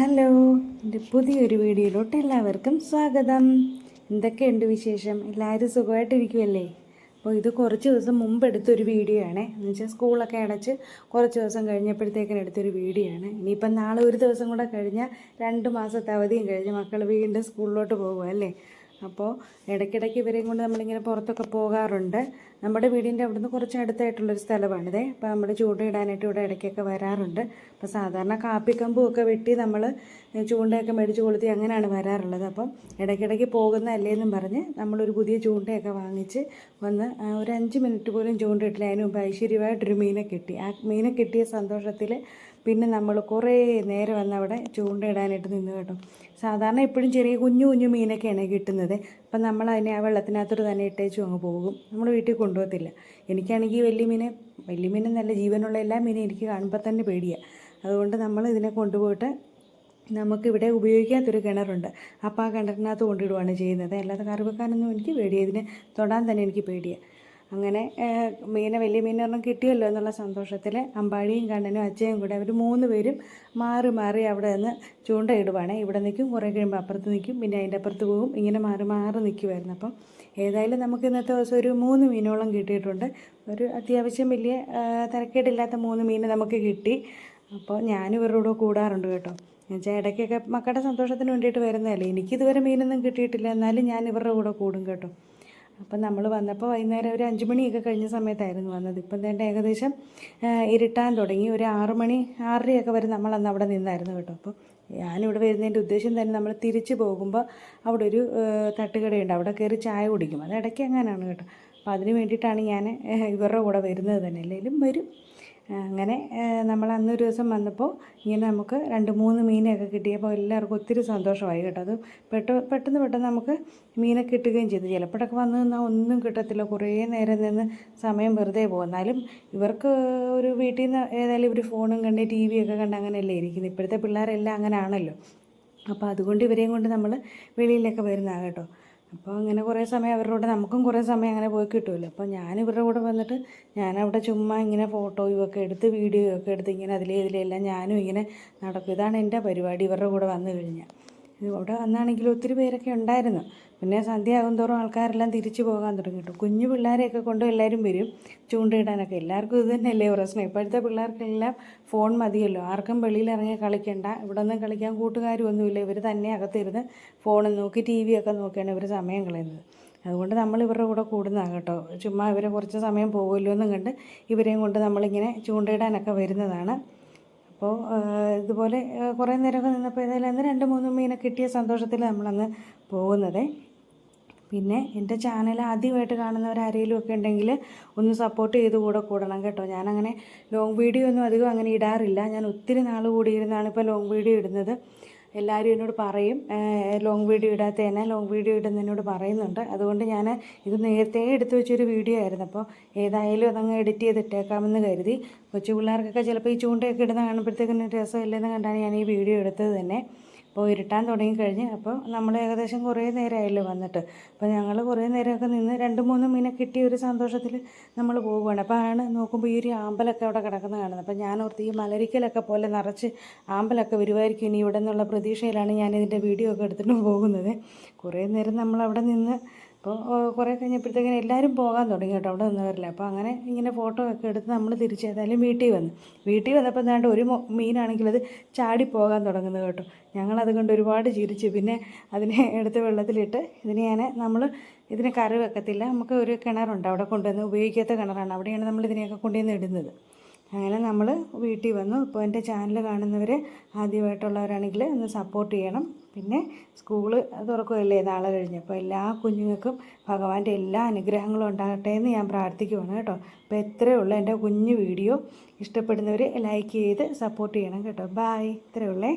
Hello, എൻ്റെ പുതിയൊരു വീഡിയോയിലോട്ട് എല്ലാവർക്കും സ്വാഗതം. എന്തൊക്കെയുണ്ട് വിശേഷം? എല്ലാവരും സുഖമായിട്ടിരിക്കുമല്ലേ? അപ്പോൾ ഇത് കുറച്ച് ദിവസം മുമ്പ് എടുത്തൊരു വീഡിയോ ആണ്. എന്ന് വെച്ചാൽ സ്കൂളൊക്കെ അടച്ച് കുറച്ച് ദിവസം കഴിഞ്ഞപ്പോഴത്തേക്കിന് എടുത്തൊരു വീഡിയോ ആണ്. ഇനിയിപ്പം നാളെ ഒരു ദിവസം കൂടെ കഴിഞ്ഞാൽ 2 മാസത്തെ അവധിയും കഴിഞ്ഞ് മക്കൾ വീണ്ടും സ്കൂളിലോട്ട് പോകുമല്ലേ. അപ്പോൾ ഇടയ്ക്കിടയ്ക്ക് ഇവരെയും കൊണ്ട് നമ്മളിങ്ങനെ പുറത്തൊക്കെ പോകാറുണ്ട്. നമ്മുടെ വീടിൻ്റെ അവിടുന്ന് കുറച്ച് അടുത്തായിട്ടുള്ളൊരു സ്ഥലമാണിത്. അപ്പോൾ നമ്മൾ ചൂണ്ടയിടാനായിട്ട് ഇവിടെ ഇടയ്ക്കൊക്കെ വരാറുണ്ട്. അപ്പോൾ സാധാരണ കാപ്പിക്കമ്പുമൊക്കെ വെട്ടി നമ്മൾ ചൂണ്ടയൊക്കെ മേടിച്ച് കൊളുത്തി അങ്ങനെയാണ് വരാറുള്ളത്. അപ്പം ഇടയ്ക്കിടയ്ക്ക് പോകുന്നതല്ലേ എന്നും പറഞ്ഞ് നമ്മളൊരു പുതിയ ചൂണ്ടയൊക്കെ വാങ്ങിച്ച് വന്ന് ഒരു 5 മിനിറ്റ് പോലും ചൂണ്ടയിട്ടില്ല. അതിന് മുമ്പ് ഐശ്വര്യമായിട്ടൊരു മീനെ കിട്ടി. ആ മീനെ കിട്ടിയ സന്തോഷത്തിൽ പിന്നെ നമ്മൾ കുറേ നേരം വന്ന് അവിടെ ചൂണ്ടയിടാനായിട്ട് നിന്ന് കേട്ടോ. സാധാരണ എപ്പോഴും ചെറിയ കുഞ്ഞു കുഞ്ഞു മീനൊക്കെയാണ് കിട്ടുന്നത്. അപ്പം നമ്മൾ അതിനെ ആ വെള്ളത്തിനകത്തോട്ട് തന്നെ ഇട്ടേച്ചും അങ്ങ് പോകും. നമ്മൾ വീട്ടിൽ കൊണ്ടുപോകത്തില്ല. എനിക്കാണെങ്കിൽ വലിയ മീനെന്നല്ല, ജീവനുള്ള എല്ലാ മീനും എനിക്ക് കാണുമ്പോൾ തന്നെ പേടിയാണ്. അതുകൊണ്ട് നമ്മൾ ഇതിനെ കൊണ്ടുപോയിട്ട് നമുക്കിവിടെ ഉപയോഗിക്കാത്തൊരു കിണറുണ്ട്. അപ്പോൾ ആ കിണറിനകത്ത് കൊണ്ടിടുകയാണ് ചെയ്യുന്നത്. അല്ലാതെ കറി വെക്കാനൊന്നും എനിക്ക് പേടിയാണ്. ഇതിനെ തൊടാൻ തന്നെ എനിക്ക് പേടിയാണ്. അങ്ങനെ വലിയ മീനൊരെണ്ണം കിട്ടിയല്ലോ എന്നുള്ള സന്തോഷത്തിൽ അമ്പാടിയും കണ്ണനും അച്ഛയും കൂടെ അവർ 3 പേരും മാറി മാറി അവിടെ നിന്ന് ചൂണ്ടയിടുവാണ്. ഇവിടെ നിൽക്കും, കുറേ കഴിയുമ്പോൾ അപ്പുറത്ത് നിൽക്കും, പിന്നെ അതിൻ്റെ അപ്പുറത്ത് പോകും. ഇങ്ങനെ മാറി മാറി നിൽക്കുമായിരുന്നു. അപ്പം ഏതായാലും നമുക്ക് ഇന്നത്തെ ദിവസം ഒരു 3 മീനോളം കിട്ടിയിട്ടുണ്ട്. ഒരു അത്യാവശ്യം വലിയ തരക്കേടില്ലാത്ത 3 മീൻ നമുക്ക് കിട്ടി. അപ്പോൾ ഞാനും ഇവരുടെ കൂടാറുണ്ട് കേട്ടോ. എന്നുവെച്ചാൽ ഇടയ്ക്കൊക്കെ മക്കളുടെ സന്തോഷത്തിന് വേണ്ടിയിട്ട് വരുന്നതല്ലേ. എനിക്കിതുവരെ മീനൊന്നും കിട്ടിയിട്ടില്ല, എന്നാലും ഞാൻ ഇവരുടെ കൂടെ കൂടും കേട്ടോ. അപ്പം നമ്മൾ വന്നപ്പോൾ വൈകുന്നേരം ഒരു 5 മണിയൊക്കെ കഴിഞ്ഞ സമയത്തായിരുന്നു വന്നത്. ഇപ്പം തന്നെ ഏകദേശം ഇരുട്ടാൻ തുടങ്ങി. ഒരു 6 മണി 6:30 വരെ നമ്മളന്ന് അവിടെ നിന്നായിരുന്നു കേട്ടോ. അപ്പോൾ ഞാനിവിടെ വരുന്നതിൻ്റെ ഉദ്ദേശം തന്നെ നമ്മൾ തിരിച്ച് പോകുമ്പോൾ അവിടെ ഒരു തട്ടുകടയുണ്ട്, അവിടെ കയറി ചായ കുടിക്കും. അത് ഇടയ്ക്ക് അങ്ങനെയാണ് കേട്ടോ. അപ്പോൾ അതിന് വേണ്ടിയിട്ടാണ് ഞാൻ ഇവരുടെ കൂടെ വരുന്നത് തന്നെ. അല്ലെങ്കിലും വരും. അങ്ങനെ നമ്മൾ അന്നൊരു ദിവസം വന്നപ്പോൾ ഇങ്ങനെ നമുക്ക് 2-3 മീനെയൊക്കെ കിട്ടിയപ്പോൾ എല്ലാവർക്കും ഒത്തിരി സന്തോഷമായി കേട്ടോ. അത് പെട്ടെന്ന് നമുക്ക് മീനെ കിട്ടുകയും ചെയ്തു. ചിലപ്പോഴൊക്കെ വന്ന് നിന്നാൽ ഒന്നും കിട്ടത്തില്ല, കുറേ നേരം നിന്ന് സമയം വെറുതെ പോകും. എന്നാലും ഇവർക്ക് ഒരു വീട്ടിൽ നിന്ന് ഏതായാലും ഇവർ ഫോണും കണ്ട് TV ഒക്കെ കണ്ട് അങ്ങനെയല്ലേ ഇരിക്കുന്നത്. ഇപ്പോഴത്തെ പിള്ളേരെല്ലാം അങ്ങനെ ആണല്ലോ. അപ്പോൾ അതുകൊണ്ട് ഇവരെയും കൊണ്ട് നമ്മൾ വെളിയിലൊക്കെ വരുന്നതാണ് കേട്ടോ. അപ്പോൾ അങ്ങനെ കുറേ സമയം അവരുടെ കൂടെ നമുക്കും കുറേ സമയം അങ്ങനെ പോയി കിട്ടുമല്ലോ. അപ്പോൾ ഞാൻ ഇവരുടെ കൂടെ വന്നിട്ട് ഞാനവിടെ ചുമ്മാ ഇങ്ങനെ ഫോട്ടോയും ഒക്കെ എടുത്ത് വീഡിയോ ഒക്കെ എടുത്ത് ഇങ്ങനെ ഇതിലെല്ലാം ഞാനും ഇങ്ങനെ നടക്കും. ഇതാണ് എൻ്റെ പരിപാടി ഇവരുടെ കൂടെ വന്നു കഴിഞ്ഞാൽ. അവിടെ വന്നാണെങ്കിലും ഒത്തിരി പേരൊക്കെ ഉണ്ടായിരുന്നു. പിന്നെ സന്ധ്യ ആകും തോറും ആൾക്കാരെല്ലാം തിരിച്ചു പോകാൻ തുടങ്ങി കേട്ടോ. കുഞ്ഞു പിള്ളേരെയൊക്കെ കൊണ്ട് എല്ലാവരും വരും ചൂണ്ടയിടാനൊക്കെ. എല്ലാവർക്കും ഇത് തന്നെയല്ലേ പ്രശ്നം. ഇപ്പോഴത്തെ പിള്ളേർക്കെല്ലാം ഫോൺ മതിയല്ലോ. ആർക്കും വെളിയിലിറങ്ങി കളിക്കണ്ട. ഇവിടെ നിന്ന് കളിക്കാൻ കൂട്ടുകാരും ഒന്നുമില്ല. ഇവർ തന്നെ അകത്തിരുന്ന് ഫോണും നോക്കി TV ഒക്കെ നോക്കിയാണ് ഇവർ സമയം കളയുന്നത്. അതുകൊണ്ട് നമ്മൾ ഇവരുടെ കൂടെ കൂടുന്നതാണ് കേട്ടോ. ചുമ്മാ ഇവരെ കുറച്ച് സമയം പോകുമല്ലോ എന്നും കണ്ട് ഇവരെയും കൊണ്ട് നമ്മളിങ്ങനെ ചൂണ്ടയിടാനൊക്കെ വരുന്നതാണ്. അപ്പോൾ ഇതുപോലെ കുറേ നേരമൊക്കെ നിന്നപ്പോൾ ഏതായാലും അന്ന് 2-3 മീനെ കിട്ടിയ സന്തോഷത്തിൽ നമ്മളന്ന് പോകുന്നത്. പിന്നെ എൻ്റെ ചാനൽ ആദ്യമായിട്ട് കാണുന്നവരാരെങ്കിലും ഒക്കെ ഉണ്ടെങ്കിൽ ഒന്ന് സപ്പോർട്ട് ചെയ്ത് കൂടണം കേട്ടോ. ഞാനങ്ങനെ ലോങ് വീഡിയോ ഒന്നും അധികം അങ്ങനെ ഇടാറില്ല. ഞാൻ ഒത്തിരി നാൾ കൂടിയിരുന്നാണ് ഇപ്പോൾ ലോങ് വീഡിയോ ഇടുന്നത്. എല്ലാവരും എന്നോട് പറയും ലോങ് വീഡിയോ ഇടാത്തതിനെ, ലോങ് വീഡിയോ ഇടുന്നതിനോട് പറയുന്നുണ്ട്. അതുകൊണ്ട് ഞാൻ ഇത് നേരത്തെ എടുത്തു വെച്ചൊരു വീഡിയോ ആയിരുന്നു. അപ്പോൾ ഏതായാലും അതങ്ങ് എഡിറ്റ് ചെയ്തിട്ടേക്കാമെന്ന് കരുതി. കൊച്ചു പിള്ളേർക്കൊക്കെ ചിലപ്പോൾ ഈ ചൂണ്ടയൊക്കെ ഇടുന്ന കാണുമ്പോഴത്തേക്കും രസമില്ലെന്ന് കണ്ടാണ് ഞാൻ ഈ വീഡിയോ എടുത്തത് തന്നെ. അപ്പോൾ ഇരുട്ടാൻ തുടങ്ങിക്കഴിഞ്ഞ് അപ്പോൾ നമ്മൾ ഏകദേശം കുറേ നേരമായല്ലോ വന്നിട്ട്. അപ്പോൾ ഞങ്ങൾ കുറേ നേരമൊക്കെ നിന്ന് 2-3 മീനെ കിട്ടിയ ഒരു സന്തോഷത്തിൽ നമ്മൾ പോവുകയാണ്. അപ്പോൾ നോക്കുമ്പോൾ ഈ ഒരു ആമ്പലൊക്കെ അവിടെ കിടക്കുന്നത് കാണുന്നത്. അപ്പോൾ ഞാൻ ഓർത്ത് ഈ മലരിക്കലൊക്കെ പോലെ നിറച്ച് ആമ്പലൊക്കെ വരുമായിരിക്കും ഇനി ഇവിടെ നിന്നുള്ള പ്രതീക്ഷയിലാണ് ഞാനിതിൻ്റെ വീഡിയോ ഒക്കെ എടുത്തിട്ട് പോകുന്നത്. കുറേ നേരം നമ്മളവിടെ നിന്ന് അപ്പോൾ കുറേ കഴിഞ്ഞപ്പോഴത്തേക്കിന് എല്ലാവരും പോകാൻ തുടങ്ങി കേട്ടോ, അവിടെ നിന്നവരില്ല. അപ്പോൾ അങ്ങനെ ഇങ്ങനെ ഫോട്ടോ ഒക്കെ എടുത്ത് നമ്മൾ തിരിച്ചേതായാലും വീട്ടിൽ വന്നപ്പോൾ എന്താണ്ട് ഒരു മീനാണെങ്കിൽ അത് ചാടിപ്പോകാൻ തുടങ്ങുന്നത് കേട്ടോ. ഞങ്ങളത് കൊണ്ട് ഒരുപാട് ചിരിച്ചു. പിന്നെ അതിനെ എടുത്ത് വെള്ളത്തിലിട്ട് നമ്മൾ ഇതിനെ കറി വെക്കത്തില്ല. നമുക്ക് ഒരു കിണറുണ്ട്, അവിടെ കൊണ്ടുവന്ന് ഉപയോഗിക്കാത്ത കിണറാണ്. അവിടെയാണ് നമ്മൾ ഇതിനെയൊക്കെ കൊണ്ടുവന്ന് ഇടുന്നത്. അങ്ങനെ നമ്മൾ വീട്ടിൽ വന്നു. ഇപ്പോൾ എൻ്റെ ചാനൽ കാണുന്നവർ ആദ്യമായിട്ടുള്ളവരാണെങ്കിൽ ഒന്ന് സപ്പോർട്ട് ചെയ്യണം. പിന്നെ സ്കൂള് തുറക്കുകയല്ലേ നാളെ കഴിഞ്ഞ്. അപ്പോൾ എല്ലാ കുഞ്ഞുങ്ങൾക്കും ഭഗവാന്റെ എല്ലാ അനുഗ്രഹങ്ങളും ഉണ്ടാകട്ടെ എന്ന് ഞാൻ പ്രാർത്ഥിക്കുവാണ് കേട്ടോ. അപ്പോൾ ഇത്രയേ ഉള്ളൂ എൻ്റെ കുഞ്ഞു വീഡിയോ. ഇഷ്ടപ്പെടുന്നവർ ലൈക്ക് ചെയ്ത് സപ്പോർട്ട് ചെയ്യണം കേട്ടോ. ബായ്. ഇത്രയേ ഉള്ളേ.